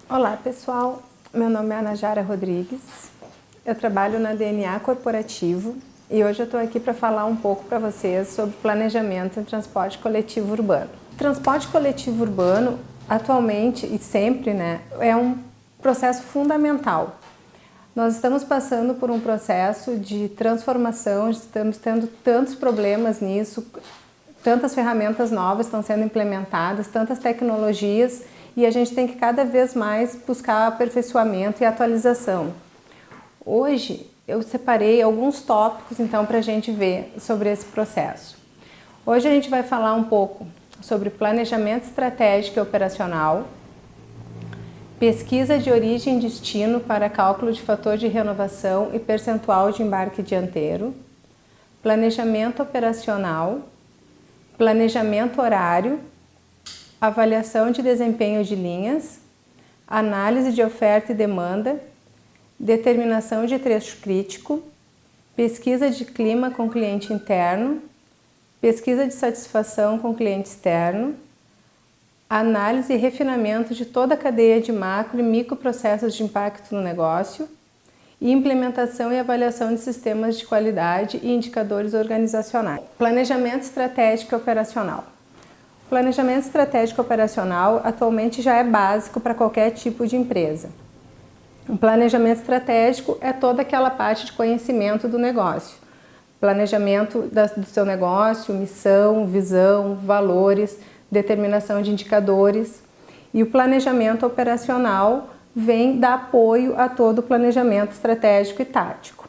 Olá pessoal, meu nome é Ana Jara Rodrigues, eu trabalho na DNA Corporativo e hoje eu estou aqui para falar um pouco para vocês sobre planejamento em transporte coletivo urbano. Transporte coletivo urbano, atualmente e sempre, é um processo fundamental. Nós estamos passando por um processo de transformação, estamos tendo tantos problemas nisso, tantas ferramentas novas estão sendo implementadas, tantas tecnologias, e a gente tem que cada vez mais buscar aperfeiçoamento e atualização. Hoje eu separei alguns tópicos então para a gente ver sobre esse processo. Hoje a gente vai falar um pouco sobre planejamento estratégico e operacional, pesquisa de origem e destino para cálculo de fator de renovação e percentual de embarque dianteiro, planejamento operacional, planejamento horário, avaliação de desempenho de linhas, análise de oferta e demanda, determinação de trecho crítico, pesquisa de clima com cliente interno, pesquisa de satisfação com cliente externo, análise e refinamento de toda a cadeia de macro e microprocessos de impacto no negócio e implementação e avaliação de sistemas de qualidade e indicadores organizacionais. Planejamento estratégico e operacional. O planejamento estratégico operacional atualmente já é básico para qualquer tipo de empresa. O planejamento estratégico é toda aquela parte de conhecimento do negócio. Planejamento do seu negócio, missão, visão, valores, determinação de indicadores. E o planejamento operacional vem dar apoio a todo o planejamento estratégico e tático.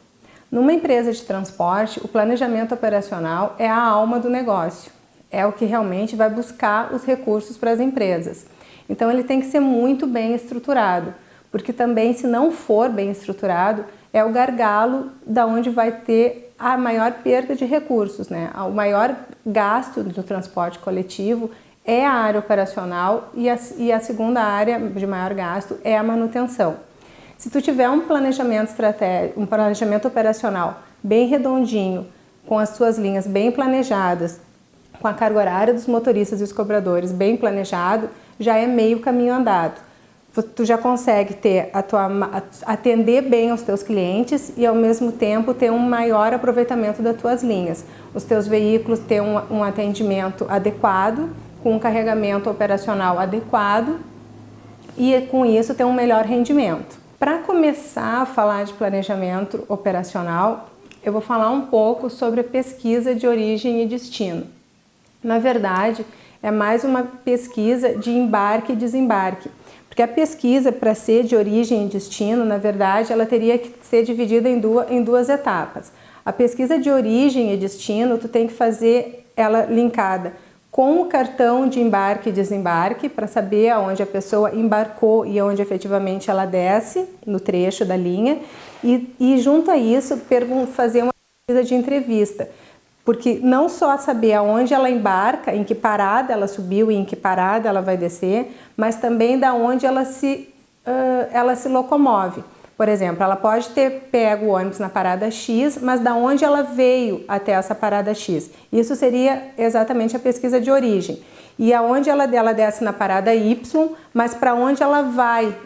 Numa empresa de transporte, o planejamento operacional é a alma do negócio. É o que realmente vai buscar os recursos para as empresas. Então ele tem que ser muito bem estruturado, porque também se não for bem estruturado, é o gargalo da onde vai ter a maior perda de recursos, O maior gasto do transporte coletivo é a área operacional e a segunda área de maior gasto é a manutenção. Se tu tiver um planejamento estratégico, um planejamento operacional bem redondinho, com as suas linhas bem planejadas, com a carga horária dos motoristas e os cobradores bem planejado, já é meio caminho andado. Tu já consegue atender bem aos teus clientes e ao mesmo tempo ter um maior aproveitamento das tuas linhas. Os teus veículos ter um atendimento adequado, com um carregamento operacional adequado e com isso ter um melhor rendimento. Para começar a falar de planejamento operacional, eu vou falar um pouco sobre a pesquisa de origem e destino. Na verdade, é mais uma pesquisa de embarque e desembarque, porque a pesquisa, para ser de origem e destino, na verdade, ela teria que ser dividida em duas etapas. A pesquisa de origem e destino, tu tem que fazer ela linkada com o cartão de embarque e desembarque, para saber aonde a pessoa embarcou e onde efetivamente ela desce, no trecho da linha, e junto a isso, fazer uma pesquisa de entrevista. Porque não só saber aonde ela embarca, em que parada ela subiu e em que parada ela vai descer, mas também da onde ela se locomove. Por exemplo, ela pode ter pego o ônibus na parada X, mas da onde ela veio até essa parada X. Isso seria exatamente a pesquisa de origem. E aonde ela desce na parada Y, mas para onde ela vai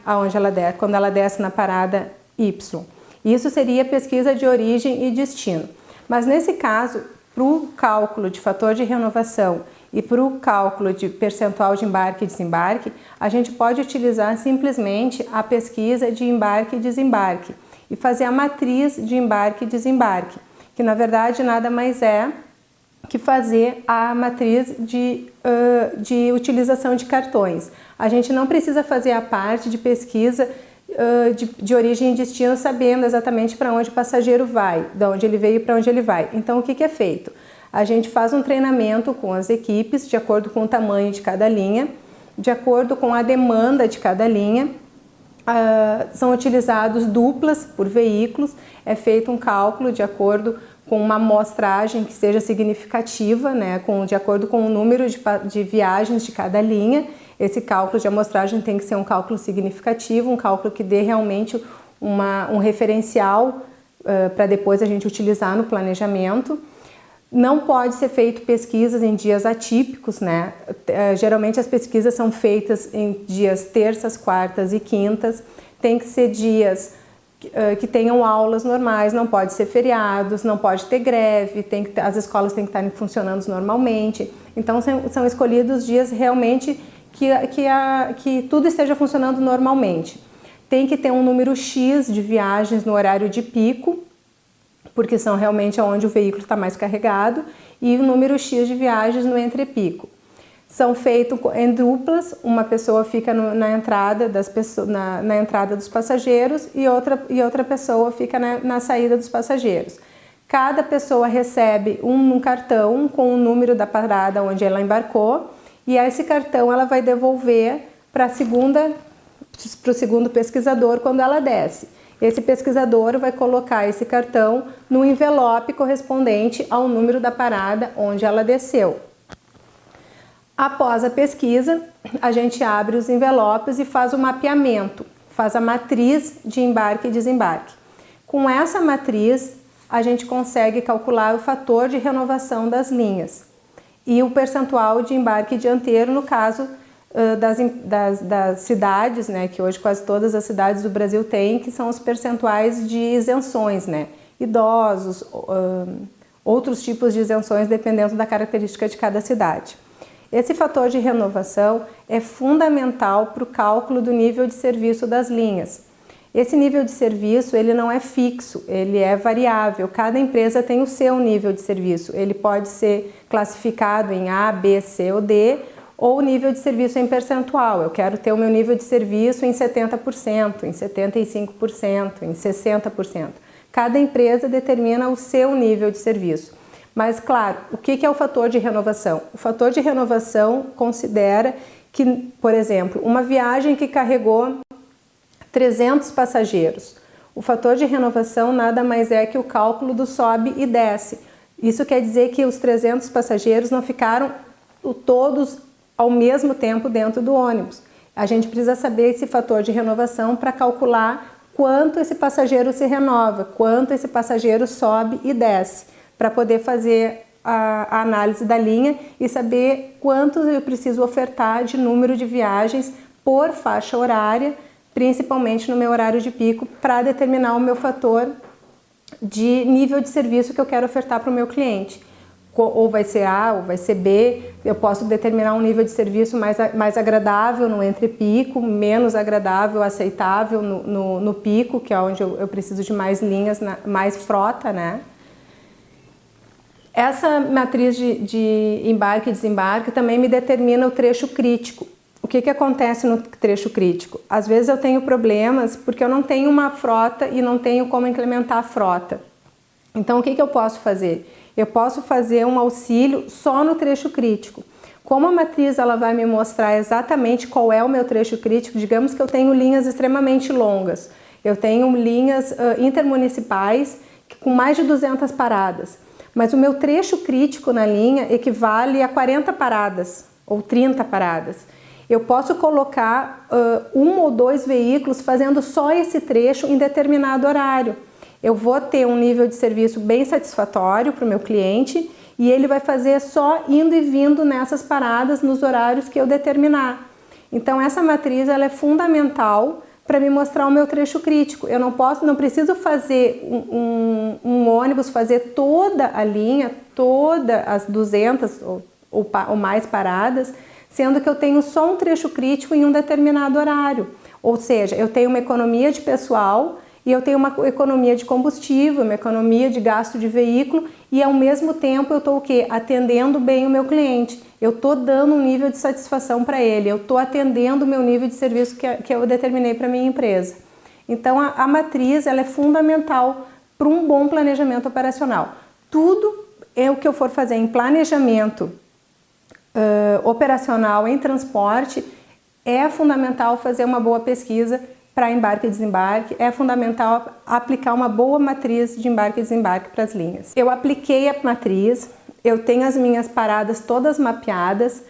quando ela desce na parada Y. Isso seria pesquisa de origem e destino. Mas nesse caso, para o cálculo de fator de renovação e para o cálculo de percentual de embarque e desembarque, a gente pode utilizar simplesmente a pesquisa de embarque e desembarque e fazer a matriz de embarque e desembarque, que na verdade nada mais é que fazer a matriz de utilização de cartões. A gente não precisa fazer a parte de pesquisa de origem e destino sabendo exatamente para onde o passageiro vai, de onde ele veio e para onde ele vai. Então o que é feito? A gente faz um treinamento com as equipes de acordo com o tamanho de cada linha, de acordo com a demanda de cada linha. São utilizados duplas por veículos, é feito um cálculo de acordo com uma amostragem que seja significativa, de acordo com o número de viagens de cada linha. Esse cálculo de amostragem tem que ser um cálculo significativo, um cálculo que dê realmente um referencial para depois a gente utilizar no planejamento. Não pode ser feito pesquisas em dias atípicos, né? Geralmente as pesquisas são feitas em dias terças, quartas e quintas. Tem que ser dias que tenham aulas normais, não pode ser feriados, não pode ter greve, as escolas têm que estar funcionando normalmente. Então são escolhidos dias realmente que tudo esteja funcionando normalmente. Tem que ter um número X de viagens no horário de pico, porque são realmente onde o veículo está mais carregado, e o número X de viagens no entrepico. São feitos em duplas, uma pessoa fica na entrada dos passageiros e outra pessoa fica na saída dos passageiros. Cada pessoa recebe um cartão com o número da parada onde ela embarcou, e esse cartão ela vai devolver para o segundo pesquisador quando ela desce. Esse pesquisador vai colocar esse cartão no envelope correspondente ao número da parada onde ela desceu. Após a pesquisa, a gente abre os envelopes e faz o mapeamento, faz a matriz de embarque e desembarque. Com essa matriz, a gente consegue calcular o fator de renovação das linhas e o percentual de embarque dianteiro no caso das cidades, né, que hoje quase todas as cidades do Brasil têm, que são os percentuais de isenções, né, idosos, outros tipos de isenções dependendo da característica de cada cidade. Esse fator de renovação é fundamental para o cálculo do nível de serviço das linhas. Esse nível de serviço ele não é fixo, ele é variável, cada empresa tem o seu nível de serviço, ele pode ser classificado em A, B, C ou D, ou o nível de serviço em percentual. Eu quero ter o meu nível de serviço em 70%, em 75%, em 60%. Cada empresa determina o seu nível de serviço. Mas, claro, o que é o fator de renovação? O fator de renovação considera que, por exemplo, uma viagem que carregou 300 passageiros. O fator de renovação nada mais é que o cálculo do sobe e desce. Isso quer dizer que os 300 passageiros não ficaram todos ao mesmo tempo dentro do ônibus. A gente precisa saber esse fator de renovação para calcular quanto esse passageiro se renova, quanto esse passageiro sobe e desce, para poder fazer a análise da linha e saber quanto eu preciso ofertar de número de viagens por faixa horária, principalmente no meu horário de pico, para determinar o meu fator de nível de serviço que eu quero ofertar para o meu cliente. Ou vai ser A, ou vai ser B, eu posso determinar um nível de serviço mais agradável no entrepico, menos agradável, aceitável no pico, que é onde eu preciso de mais linhas, mais frota, né? Essa matriz de embarque e desembarque também me determina o trecho crítico. O que acontece no trecho crítico? Às vezes eu tenho problemas porque eu não tenho uma frota e não tenho como implementar a frota. Então o que eu posso fazer? Eu posso fazer um auxílio só no trecho crítico. Como a matriz ela vai me mostrar exatamente qual é o meu trecho crítico, digamos que eu tenho linhas extremamente longas. Eu tenho linhas intermunicipais com mais de 200 paradas. Mas o meu trecho crítico na linha equivale a 40 paradas ou 30 paradas. Eu posso colocar um ou dois veículos fazendo só esse trecho em determinado horário. Eu vou ter um nível de serviço bem satisfatório para o meu cliente e ele vai fazer só indo e vindo nessas paradas nos horários que eu determinar. Então essa matriz ela é fundamental para me mostrar o meu trecho crítico. Eu não preciso fazer um ônibus fazer toda a linha, todas as 200 ou mais paradas, sendo que eu tenho só um trecho crítico em um determinado horário. Ou seja, eu tenho uma economia de pessoal e eu tenho uma economia de combustível, uma economia de gasto de veículo e ao mesmo tempo eu estou o quê? Atendendo bem o meu cliente. Eu estou dando um nível de satisfação para ele, eu estou atendendo o meu nível de serviço que eu determinei para a minha empresa. Então a matriz ela é fundamental para um bom planejamento operacional. Tudo o que eu for fazer em planejamento operacional em transporte é fundamental fazer uma boa pesquisa para embarque e desembarque, é fundamental aplicar uma boa matriz de embarque e desembarque para as linhas. Eu apliquei a matriz, eu tenho as minhas paradas todas mapeadas,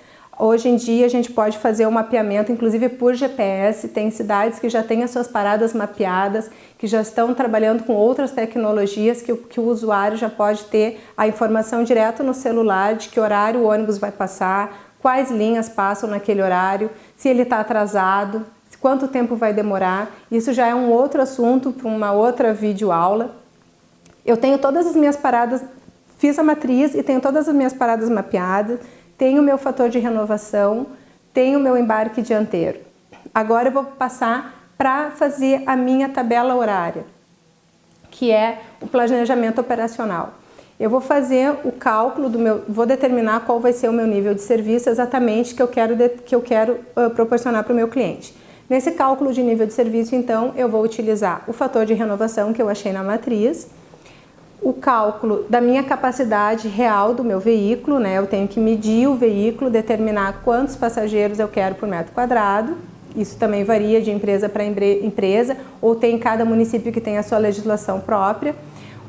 Hoje em dia a gente pode fazer o mapeamento, inclusive por GPS, tem cidades que já têm as suas paradas mapeadas, que já estão trabalhando com outras tecnologias que o usuário já pode ter a informação direto no celular de que horário o ônibus vai passar, quais linhas passam naquele horário, se ele está atrasado, quanto tempo vai demorar. Isso já é um outro assunto para uma outra videoaula. Eu tenho todas as minhas paradas, fiz a matriz e tenho todas as minhas paradas mapeadas, tenho o meu fator de renovação, tenho o meu embarque dianteiro. Agora eu vou passar para fazer a minha tabela horária, que é o planejamento operacional. Eu vou fazer o cálculo vou determinar qual vai ser o meu nível de serviço exatamente que eu quero proporcionar para o meu cliente. Nesse cálculo de nível de serviço, então, eu vou utilizar o fator de renovação que eu achei na matriz, o cálculo da minha capacidade real do meu veículo, né? Eu tenho que medir o veículo, determinar quantos passageiros eu quero por metro quadrado. Isso também varia de empresa para empresa, ou tem cada município que tem a sua legislação própria.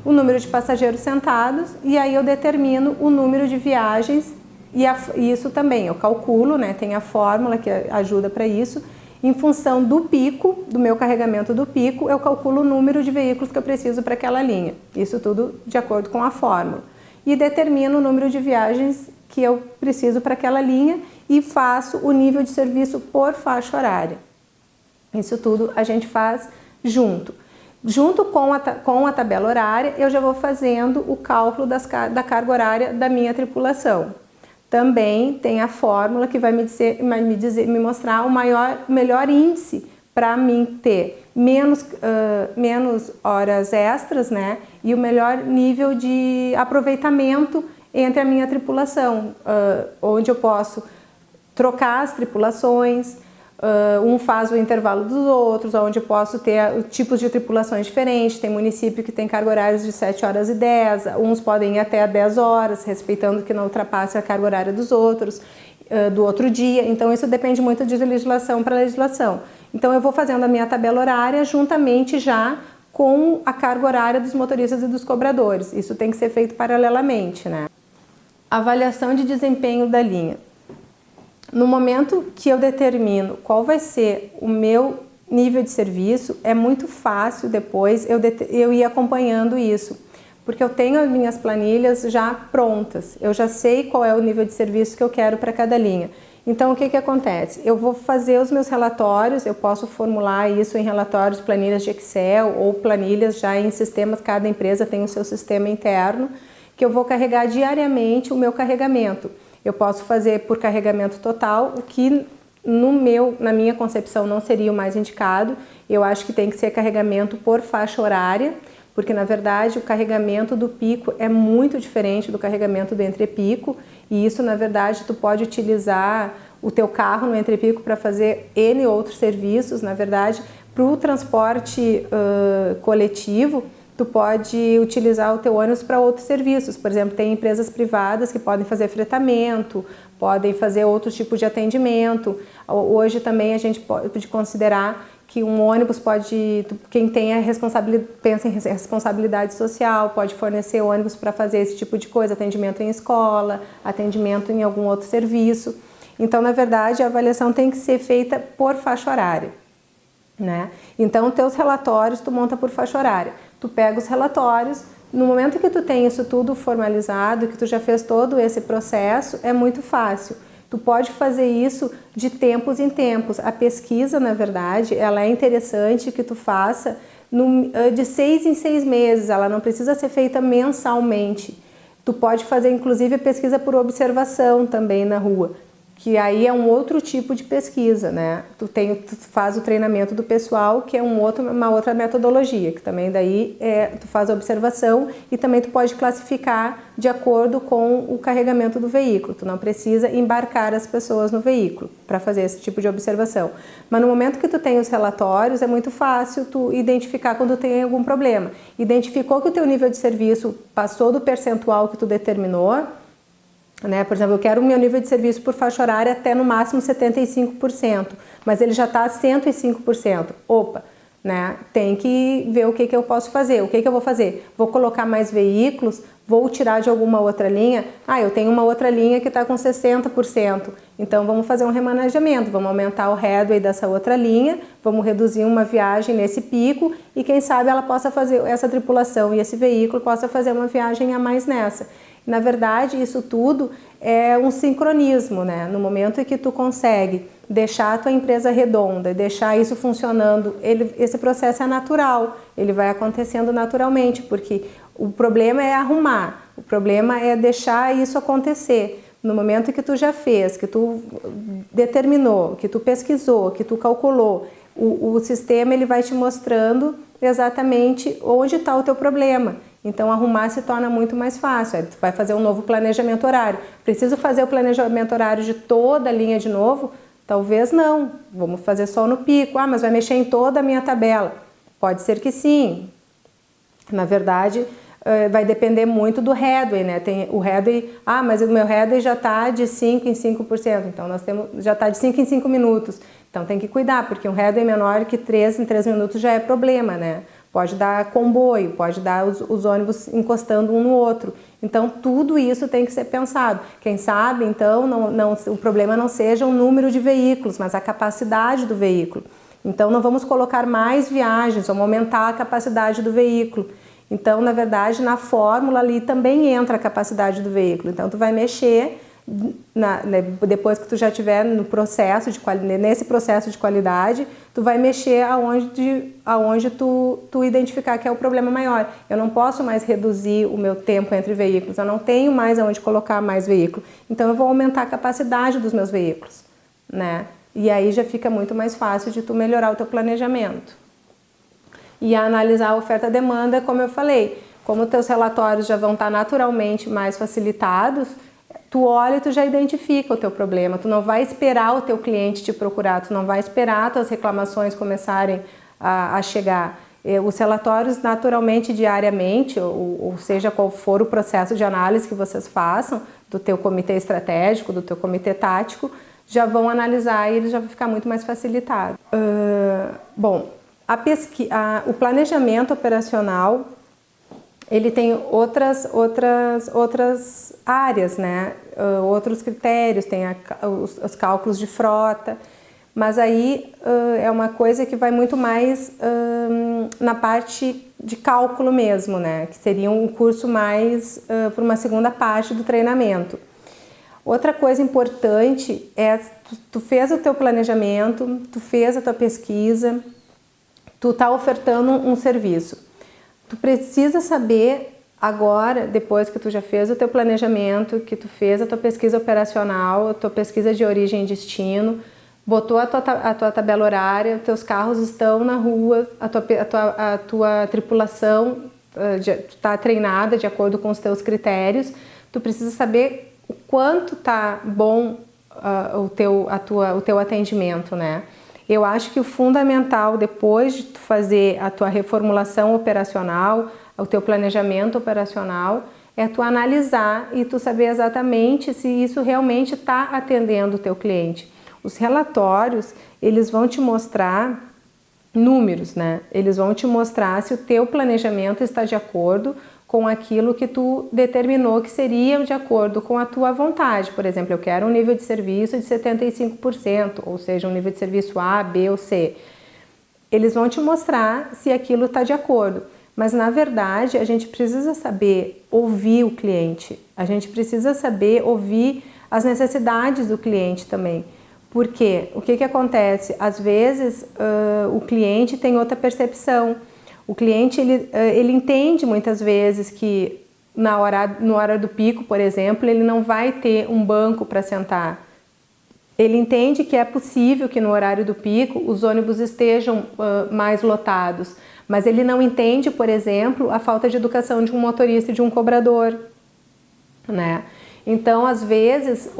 O número de passageiros sentados, e aí eu determino o número de viagens, e isso também eu calculo, né? Tem a fórmula que ajuda para isso. Em função do pico, do meu carregamento do pico, eu calculo o número de veículos que eu preciso para aquela linha. Isso tudo de acordo com a fórmula. E determino o número de viagens que eu preciso para aquela linha e faço o nível de serviço por faixa horária. Isso tudo a gente faz junto. Junto com a tabela horária, eu já vou fazendo o cálculo da carga horária da minha tripulação. Também tem a fórmula que vai me mostrar o melhor índice para mim ter menos horas extras, né? E o melhor nível de aproveitamento entre a minha tripulação, onde eu posso trocar as tripulações, um faz o intervalo dos outros, onde eu posso ter tipos de tripulações diferentes. Tem município que tem carga horária de 7 horas e 10, uns podem ir até 10 horas, respeitando que não ultrapasse a carga horária dos outros, do outro dia. Então isso depende muito de legislação para legislação. Então eu vou fazendo a minha tabela horária juntamente já com a carga horária dos motoristas e dos cobradores. Isso tem que ser feito paralelamente, né? Avaliação de desempenho da linha. No momento que eu determino qual vai ser o meu nível de serviço, é muito fácil depois eu ir acompanhando isso, porque eu tenho as minhas planilhas já prontas, eu já sei qual é o nível de serviço que eu quero para cada linha. Então o que acontece? Eu vou fazer os meus relatórios, eu posso formular isso em relatórios, planilhas de Excel ou planilhas já em sistemas, cada empresa tem o seu sistema interno, que eu vou carregar diariamente o meu carregamento. Eu posso fazer por carregamento total, o que na minha concepção não seria o mais indicado. Eu acho que tem que ser carregamento por faixa horária, porque na verdade o carregamento do pico é muito diferente do carregamento do entrepico, e isso na verdade tu pode utilizar o teu carro no entrepico para fazer N outros serviços. Na verdade, para o transporte coletivo, tu pode utilizar o teu ônibus para outros serviços. Por exemplo, tem empresas privadas que podem fazer fretamento, podem fazer outros tipos de atendimento. Hoje também a gente pode considerar que um ônibus pode, quem tem pensa em responsabilidade social, pode fornecer ônibus para fazer esse tipo de coisa, atendimento em escola, atendimento em algum outro serviço. Então, na verdade, a avaliação tem que ser feita por faixa horária, né? Então, teus relatórios tu monta por faixa horária. Tu pega os relatórios, no momento que tu tem isso tudo formalizado, que tu já fez todo esse processo, é muito fácil. Tu pode fazer isso de tempos em tempos. A pesquisa, na verdade, ela é interessante que tu faça de 6 em 6 meses, ela não precisa ser feita mensalmente. Tu pode fazer, inclusive, a pesquisa por observação também na rua, que aí é um outro tipo de pesquisa, né? Tu faz o treinamento do pessoal, que é uma outra metodologia, que também daí tu faz a observação e também tu pode classificar de acordo com o carregamento do veículo. Tu não precisa embarcar as pessoas no veículo para fazer esse tipo de observação. Mas no momento que tu tem os relatórios, é muito fácil tu identificar quando tem algum problema. Identificou que o teu nível de serviço passou do percentual que tu determinou, né? Por exemplo, eu quero o meu nível de serviço por faixa horária até no máximo 75%, mas ele já está a 105%. Opa, né? Tem que ver o que eu posso fazer, o que eu vou fazer. Vou colocar mais veículos, vou tirar de alguma outra linha. Eu tenho uma outra linha que está com 60%, então vamos fazer um remanejamento, vamos aumentar o headway dessa outra linha, vamos reduzir uma viagem nesse pico e quem sabe ela possa fazer, essa tripulação e esse veículo possa fazer uma viagem a mais nessa. Na verdade, isso tudo é um sincronismo, né? No momento em que tu consegue deixar a tua empresa redonda, deixar isso funcionando, esse processo é natural, ele vai acontecendo naturalmente, porque o problema é arrumar, o problema é deixar isso acontecer. No momento que tu já fez, que tu determinou, que tu pesquisou, que tu calculou, o sistema ele vai te mostrando exatamente onde está o teu problema. Então arrumar se torna muito mais fácil. Aí tu vai fazer um novo planejamento horário. Preciso fazer o planejamento horário de toda a linha de novo? Talvez não. Vamos fazer só no pico. Mas vai mexer em toda a minha tabela. Pode ser que sim. Na verdade, vai depender muito do headway, né? Tem o headway, mas o meu headway já está de 5 em 5%. Então já está de 5 em 5 minutos. Então tem que cuidar, porque um headway menor que 3 em 3 minutos já é problema, né? Pode dar comboio, pode dar os ônibus encostando um no outro. Então, tudo isso tem que ser pensado. Quem sabe, então, o problema não seja o número de veículos, mas a capacidade do veículo. Então, não vamos colocar mais viagens, vamos aumentar a capacidade do veículo. Então, na verdade, na fórmula ali também entra a capacidade do veículo. Então, tu vai mexer, depois que tu já estiver no processo nesse processo de qualidade, tu vai mexer aonde tu identificar que é o problema maior. Eu não posso mais reduzir o meu tempo entre veículos, eu não tenho mais aonde colocar mais veículo, então eu vou aumentar a capacidade dos meus veículos, né? E aí já fica muito mais fácil de tu melhorar o teu planejamento. E analisar a oferta-demanda, como eu falei, como teus relatórios já vão estar naturalmente mais facilitados, tu olha e tu já identifica o teu problema, tu não vai esperar o teu cliente te procurar, tu não vai esperar tuas reclamações começarem a chegar. Os relatórios naturalmente diariamente, ou seja, qual for o processo de análise que vocês façam, do teu comitê estratégico, do teu comitê tático, já vão analisar e ele já vai ficar muito mais facilitado. Bom, o planejamento operacional ele tem outras áreas, né? Outros critérios, tem os cálculos de frota, mas aí é uma coisa que vai muito mais na parte de cálculo mesmo, né? Que seria um curso mais para uma segunda parte do treinamento. Outra coisa importante é tu fez o teu planejamento, tu fez a tua pesquisa, tu está ofertando um serviço. Tu precisa saber agora, depois que tu já fez o teu planejamento, que tu fez a tua pesquisa operacional, a tua pesquisa de origem e destino, botou a tua tabela horária, teus carros estão na rua, a tua tripulação está treinada de acordo com os teus critérios, tu precisa saber o quanto tá bom o teu atendimento, né? Eu acho que o fundamental, depois de tu fazer a tua reformulação operacional, o teu planejamento operacional, é tu analisar e tu saber exatamente se isso realmente está atendendo o teu cliente. Os relatórios, eles vão te mostrar números, né? Eles vão te mostrar se o teu planejamento está de acordo com aquilo que tu determinou que seria de acordo com a tua vontade. Por exemplo, eu quero um nível de serviço de 75%, ou seja, um nível de serviço A, B ou C. Eles vão te mostrar se aquilo está de acordo. Mas, na verdade, a gente precisa saber ouvir o cliente. A gente precisa saber ouvir as necessidades do cliente também. Porque o que acontece? Às vezes, o cliente tem outra percepção. O cliente, ele entende muitas vezes que na hora do pico, por exemplo, ele não vai ter um banco para sentar. Ele entende que é possível que no horário do pico os ônibus estejam mais lotados, mas ele não entende, por exemplo, a falta de educação de um motorista e de um cobrador, né? Então, às vezes,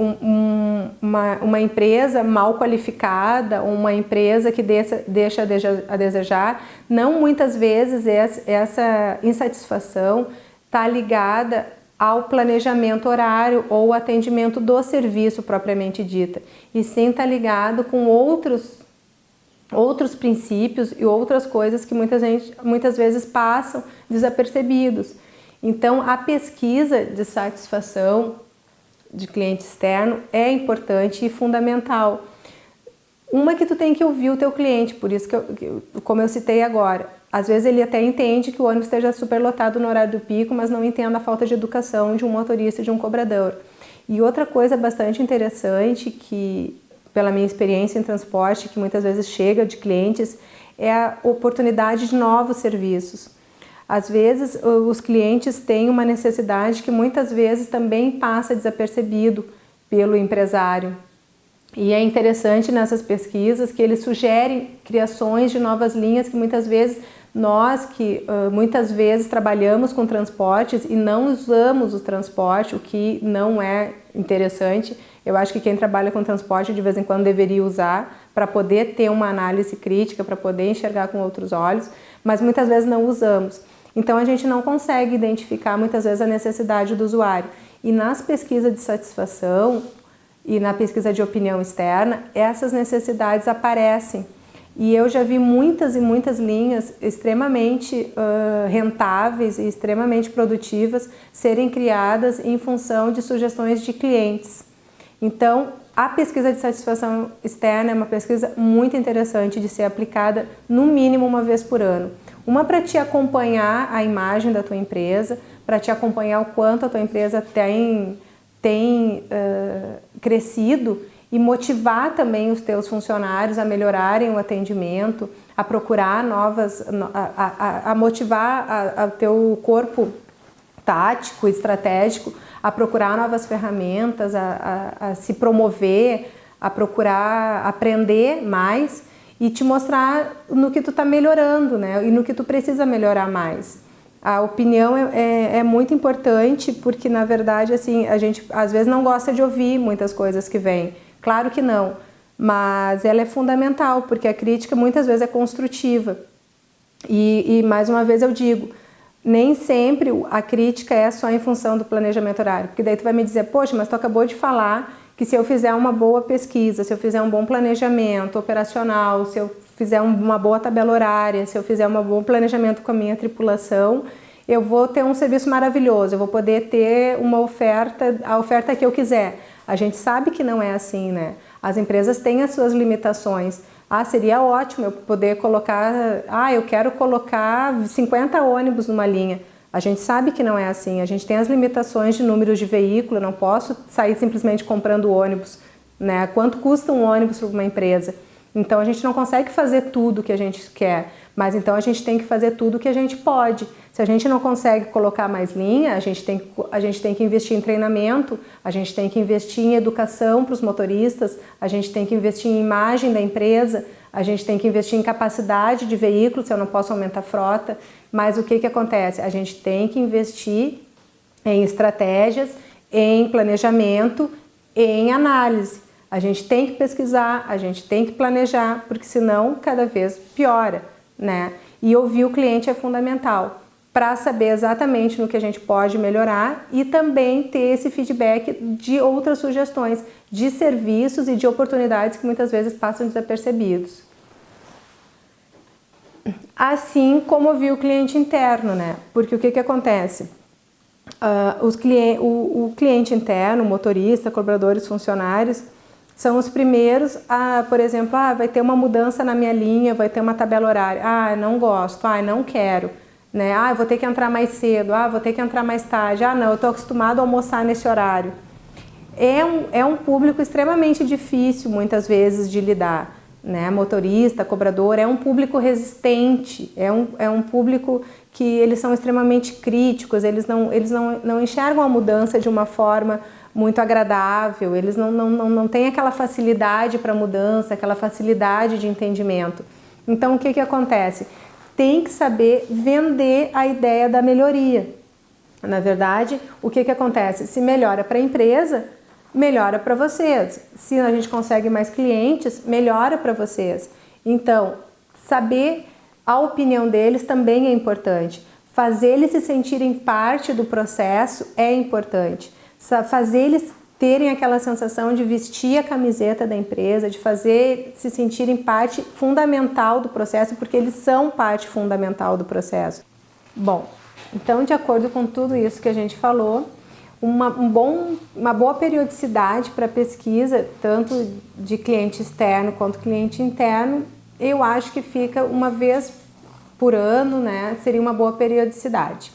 uma empresa mal qualificada, uma empresa que deixa a desejar, não muitas vezes essa insatisfação está ligada ao planejamento horário ou atendimento do serviço propriamente dita, e sim está ligado com outros outros princípios e outras coisas que muitas vezes passam desapercebidos. Então, a pesquisa de satisfação de cliente externo é importante e fundamental. Uma que tu tem que ouvir o teu cliente, por isso como eu citei agora, às vezes ele até entende que o ônibus esteja superlotado no horário do pico, mas não entende a falta de educação de um motorista e de um cobrador. E outra coisa bastante interessante que, pela minha experiência em transporte, que muitas vezes chega de clientes, é a oportunidade de novos serviços. Às vezes os clientes têm uma necessidade que muitas vezes também passa desapercebido pelo empresário. E é interessante nessas pesquisas que eles sugerem criações de novas linhas que muitas vezes nós que muitas vezes trabalhamos com transportes e não usamos o transporte, o que não é interessante. Eu acho que quem trabalha com transporte de vez em quando deveria usar para poder ter uma análise crítica, para poder enxergar com outros olhos, mas muitas vezes não usamos. Então a gente não consegue identificar muitas vezes a necessidade do usuário. E nas pesquisas de satisfação e na pesquisa de opinião externa, essas necessidades aparecem. E eu já vi muitas e muitas linhas extremamente rentáveis e extremamente produtivas serem criadas em função de sugestões de clientes. Então, a pesquisa de satisfação externa é uma pesquisa muito interessante de ser aplicada no mínimo uma vez por ano. Uma para te acompanhar a imagem da tua empresa, para te acompanhar o quanto a tua empresa tem crescido e motivar também os teus funcionários a melhorarem o atendimento, a procurar a motivar o teu corpo tático, estratégico, a procurar novas ferramentas, a se promover, a procurar aprender mais e te mostrar no que tu está melhorando, né? E no que tu precisa melhorar mais. A opinião é muito importante porque, na verdade, assim, a gente às vezes não gosta de ouvir muitas coisas que vêm. Claro que não, mas ela é fundamental porque a crítica muitas vezes é construtiva. E mais uma vez eu digo, nem sempre a crítica é só em função do planejamento horário, porque daí tu vai me dizer, poxa, mas tu acabou de falar que se eu fizer uma boa pesquisa, se eu fizer um bom planejamento operacional, se eu fizer uma boa tabela horária, se eu fizer um bom planejamento com a minha tripulação, eu vou ter um serviço maravilhoso, eu vou poder ter uma oferta, a oferta que eu quiser. A gente sabe que não é assim, né? As empresas têm as suas limitações. Seria ótimo eu poder colocar, eu quero colocar 50 ônibus numa linha. A gente sabe que não é assim, a gente tem as limitações de números de veículo, eu não posso sair simplesmente comprando ônibus, né? Quanto custa um ônibus para uma empresa? Então a gente não consegue fazer tudo o que a gente quer, mas então a gente tem que fazer tudo o que a gente pode. Se a gente não consegue colocar mais linha, a gente tem que investir em treinamento, a gente tem que investir em educação para os motoristas, a gente tem que investir em imagem da empresa, a gente tem que investir em capacidade de veículo, se eu não posso aumentar a frota. Mas o que acontece? A gente tem que investir em estratégias, em planejamento, em análise. A gente tem que pesquisar, a gente tem que planejar, porque senão cada vez piora, né? E ouvir o cliente é fundamental para saber exatamente no que a gente pode melhorar e também ter esse feedback de outras sugestões, de serviços e de oportunidades que muitas vezes passam desapercebidos. Assim como ouvir o cliente interno, né? Porque o que acontece? O cliente interno, o motorista, cobradores, funcionários, são os primeiros a, por exemplo, vai ter uma mudança na minha linha, vai ter uma tabela horária, não gosto, não quero, né? Eu vou ter que entrar mais cedo, vou ter que entrar mais tarde, não, eu estou acostumado a almoçar nesse horário. É um público extremamente difícil, muitas vezes, de lidar, né? Motorista, cobrador, é um público resistente, é um público que eles são extremamente críticos, eles não enxergam a mudança de uma forma muito agradável, eles não têm aquela facilidade para mudança, aquela facilidade de entendimento. Então, o que acontece? Tem que saber vender a ideia da melhoria. Na verdade, o que acontece? Se melhora para a empresa, melhora para vocês. Se a gente consegue mais clientes, melhora para vocês. Então, saber a opinião deles também é importante. Fazer eles se sentirem parte do processo é importante. Fazer eles terem aquela sensação de vestir a camiseta da empresa, de fazer se sentirem parte fundamental do processo, porque eles são parte fundamental do processo. Bom, então, de acordo com tudo isso que a gente falou, uma boa periodicidade para pesquisa, tanto de cliente externo quanto cliente interno, eu acho que fica uma vez por ano, né? Seria uma boa periodicidade.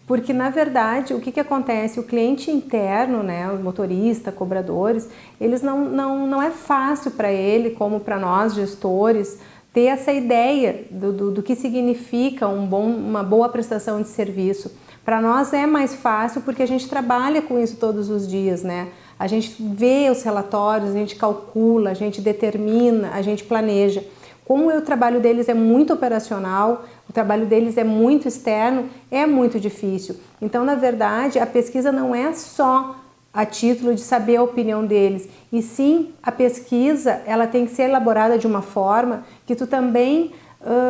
Porque, na verdade, o que acontece? O cliente interno, né, o motorista, cobradores, eles não é fácil para ele, como para nós, gestores, ter essa ideia do que significa uma boa prestação de serviço. Para nós é mais fácil porque a gente trabalha com isso todos os dias, né? A gente vê os relatórios, a gente calcula, a gente determina, a gente planeja. Como o trabalho deles é muito operacional, o trabalho deles é muito externo, é muito difícil. Então, na verdade, a pesquisa não é só a título de saber a opinião deles, e sim a pesquisa ela tem que ser elaborada de uma forma que tu também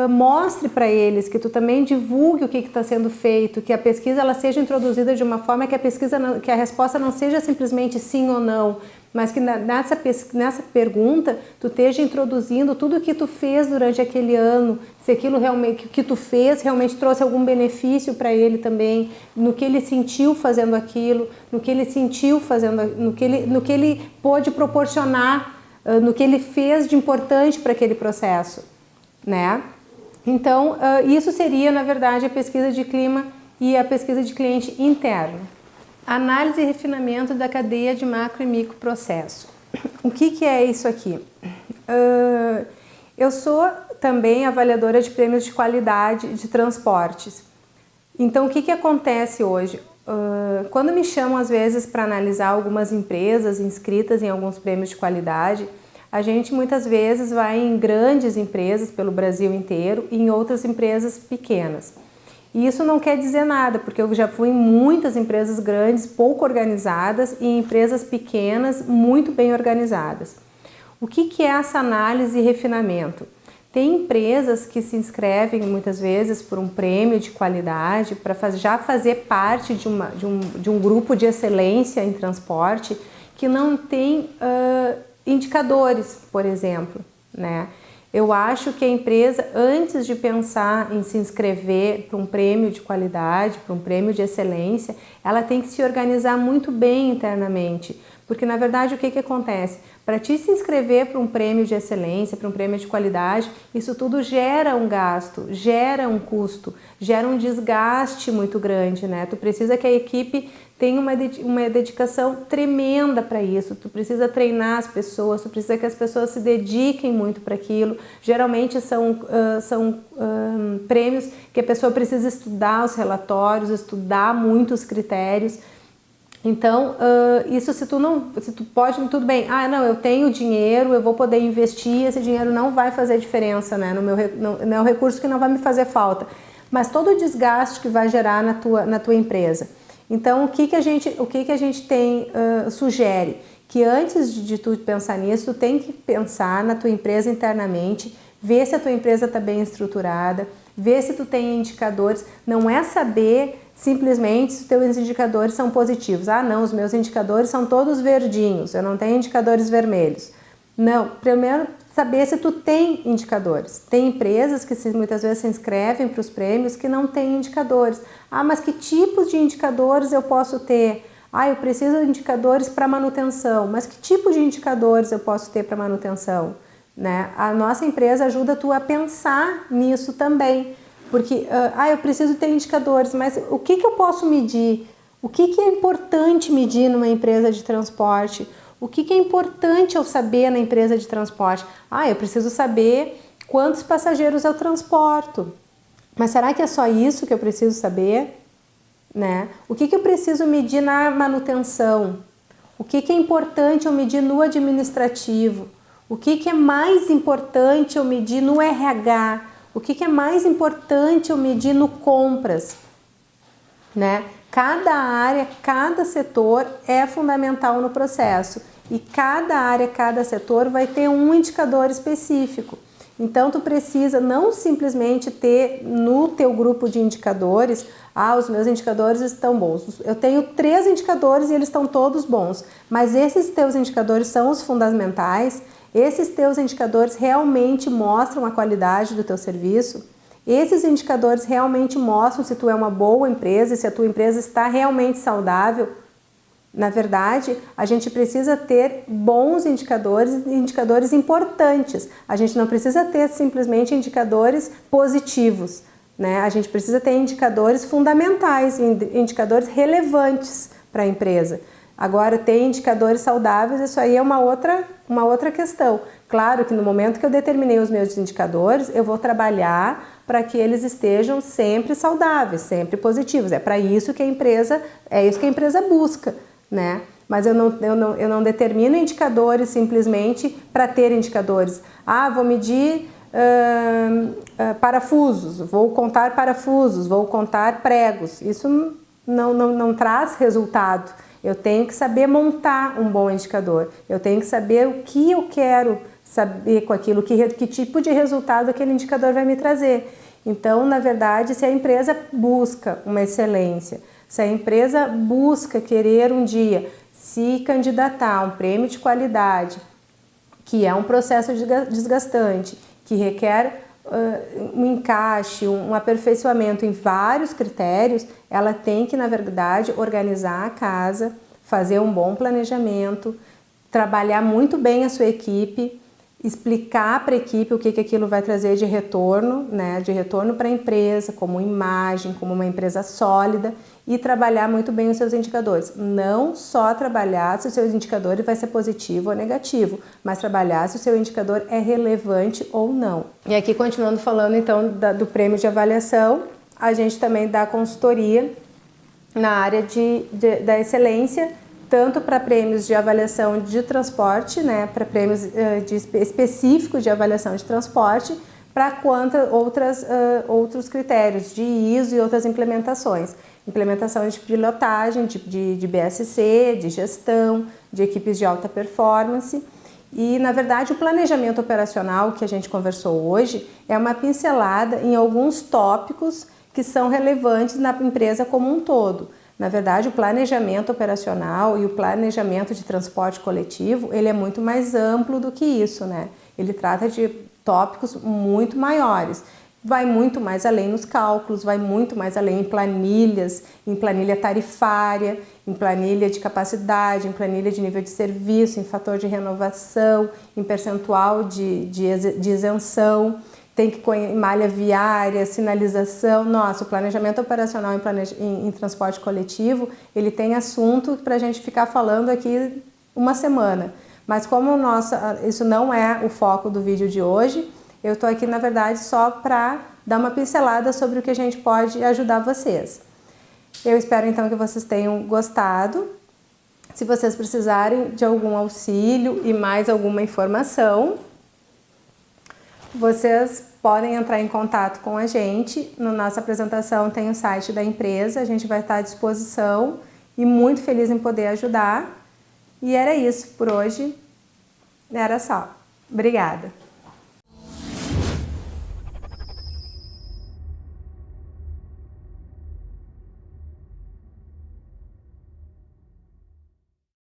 mostre para eles, que tu também divulgue o que está sendo feito, que a pesquisa ela seja introduzida de uma forma que a resposta não seja simplesmente sim ou não, mas que nessa pergunta tu esteja introduzindo tudo o que tu fez durante aquele ano, se aquilo realmente que tu fez realmente trouxe algum benefício para ele também, no que ele sentiu fazendo aquilo, no que ele sentiu fazendo, no que ele pôde proporcionar, no que ele fez de importante para aquele processo, né? Então, isso seria, na verdade, a pesquisa de clima e a pesquisa de cliente interno. Análise e refinamento da cadeia de macro e microprocesso. O que é isso aqui? Eu sou também avaliadora de prêmios de qualidade de transportes. Então, o que acontece hoje? Quando me chamam, às vezes, para analisar algumas empresas inscritas em alguns prêmios de qualidade, a gente muitas vezes vai em grandes empresas pelo Brasil inteiro e em outras empresas pequenas. E isso não quer dizer nada, porque eu já fui em muitas empresas grandes, pouco organizadas, e em empresas pequenas, muito bem organizadas. O que é essa análise e refinamento? Tem empresas que se inscrevem muitas vezes por um prêmio de qualidade para já fazer parte de um grupo de excelência em transporte que não tem indicadores, por exemplo, né? Eu acho que a empresa, antes de pensar em se inscrever para um prêmio de qualidade, para um prêmio de excelência, ela tem que se organizar muito bem internamente. Porque, na verdade, o que acontece? Para te se inscrever para um prêmio de excelência, para um prêmio de qualidade, isso tudo gera um gasto, gera um custo, gera um desgaste muito grande, né? Tu precisa que a equipe tenha uma dedicação tremenda para isso, tu precisa treinar as pessoas, tu precisa que as pessoas se dediquem muito para aquilo. Geralmente são prêmios que a pessoa precisa estudar os relatórios, estudar muitos critérios. Então, isso se tu pode, tudo bem, não, eu tenho dinheiro, eu vou poder investir, esse dinheiro não vai fazer diferença, né? Não é um recurso que não vai me fazer falta, mas todo o desgaste que vai gerar na tua empresa. Então, o que a gente tem, sugere? Que antes de tu pensar nisso, tu tem que pensar na tua empresa internamente, ver se a tua empresa está bem estruturada, ver se tu tem indicadores, não é saber simplesmente se os teus indicadores são positivos. Não, os meus indicadores são todos verdinhos, eu não tenho indicadores vermelhos. Não, primeiro saber se tu tem indicadores. Tem empresas que muitas vezes se inscrevem para os prêmios que não têm indicadores. Mas que tipos de indicadores eu posso ter? Eu preciso de indicadores para manutenção, mas que tipo de indicadores eu posso ter para manutenção? Né? A nossa empresa ajuda tu a pensar nisso também. Porque, eu preciso ter indicadores, mas o que eu posso medir? O que é importante medir numa empresa de transporte? O que é importante eu saber na empresa de transporte? Eu preciso saber quantos passageiros eu transporto. Mas será que é só isso que eu preciso saber? Né? O que eu preciso medir na manutenção? O que é importante eu medir no administrativo? O que é mais importante eu medir no RH? O que é mais importante eu medir no compras? Né? Cada área, cada setor é fundamental no processo e cada área, cada setor vai ter um indicador específico. Então, tu precisa não simplesmente ter no teu grupo de indicadores, os meus indicadores estão bons. Eu tenho 3 indicadores e eles estão todos bons, mas esses teus indicadores são os fundamentais, esses teus indicadores realmente mostram a qualidade do teu serviço, esses indicadores realmente mostram se tu é uma boa empresa, se a tua empresa está realmente saudável. Na verdade, a gente precisa ter bons indicadores, indicadores importantes. A gente não precisa ter simplesmente indicadores positivos, né? A gente precisa ter indicadores fundamentais, indicadores relevantes para a empresa. Agora, ter indicadores saudáveis, isso aí é uma outra questão. Claro que no momento que eu determinei os meus indicadores, eu vou trabalhar para que eles estejam sempre saudáveis, sempre positivos. É para isso que a empresa busca, né? Mas eu não determino indicadores simplesmente para ter indicadores. Vou medir parafusos, vou contar parafusos, vou contar pregos. Isso não traz resultado. Eu tenho que saber montar um bom indicador. Eu tenho que saber o que eu quero saber com aquilo, que tipo de resultado aquele indicador vai me trazer. Então, na verdade, se a empresa busca uma excelência, se a empresa busca querer um dia se candidatar a um prêmio de qualidade, que é um processo desgastante, que requer um encaixe, um aperfeiçoamento em vários critérios, ela tem que, na verdade, organizar a casa, fazer um bom planejamento, trabalhar muito bem a sua equipe, explicar para a equipe o que aquilo vai trazer de retorno, né? De retorno para a empresa, como imagem, como uma empresa sólida, e trabalhar muito bem os seus indicadores. Não só trabalhar se o seu indicador vai ser positivo ou negativo, mas trabalhar se o seu indicador é relevante ou não. E aqui, continuando falando então do prêmio de avaliação, a gente também dá consultoria na área da excelência, tanto para prêmios de avaliação de transporte, né, para prêmios específicos de avaliação de transporte, para quanto outros critérios de ISO e outras implementações. Implementação de pilotagem, de BSC, de gestão, de equipes de alta performance. E, na verdade, o planejamento operacional que a gente conversou hoje é uma pincelada em alguns tópicos que são relevantes na empresa como um todo. Na verdade, o planejamento operacional e o planejamento de transporte coletivo, ele é muito mais amplo do que isso, né? Ele trata de tópicos muito maiores. Vai muito mais além nos cálculos, vai muito mais além em planilhas, em planilha tarifária, em planilha de capacidade, em planilha de nível de serviço, em fator de renovação, em percentual de isenção. Tem que em malha viária, sinalização. Nossa, o planejamento operacional em transporte coletivo, ele tem assunto para a gente ficar falando aqui uma semana. Mas como isso não é o foco do vídeo de hoje, eu estou aqui, na verdade, só para dar uma pincelada sobre o que a gente pode ajudar vocês. Eu espero, então, que vocês tenham gostado. Se vocês precisarem de algum auxílio e mais alguma informação, vocês podem entrar em contato com a gente. Na nossa apresentação tem o site da empresa, a gente vai estar à disposição e muito feliz em poder ajudar. E era isso por hoje. Era só. Obrigada.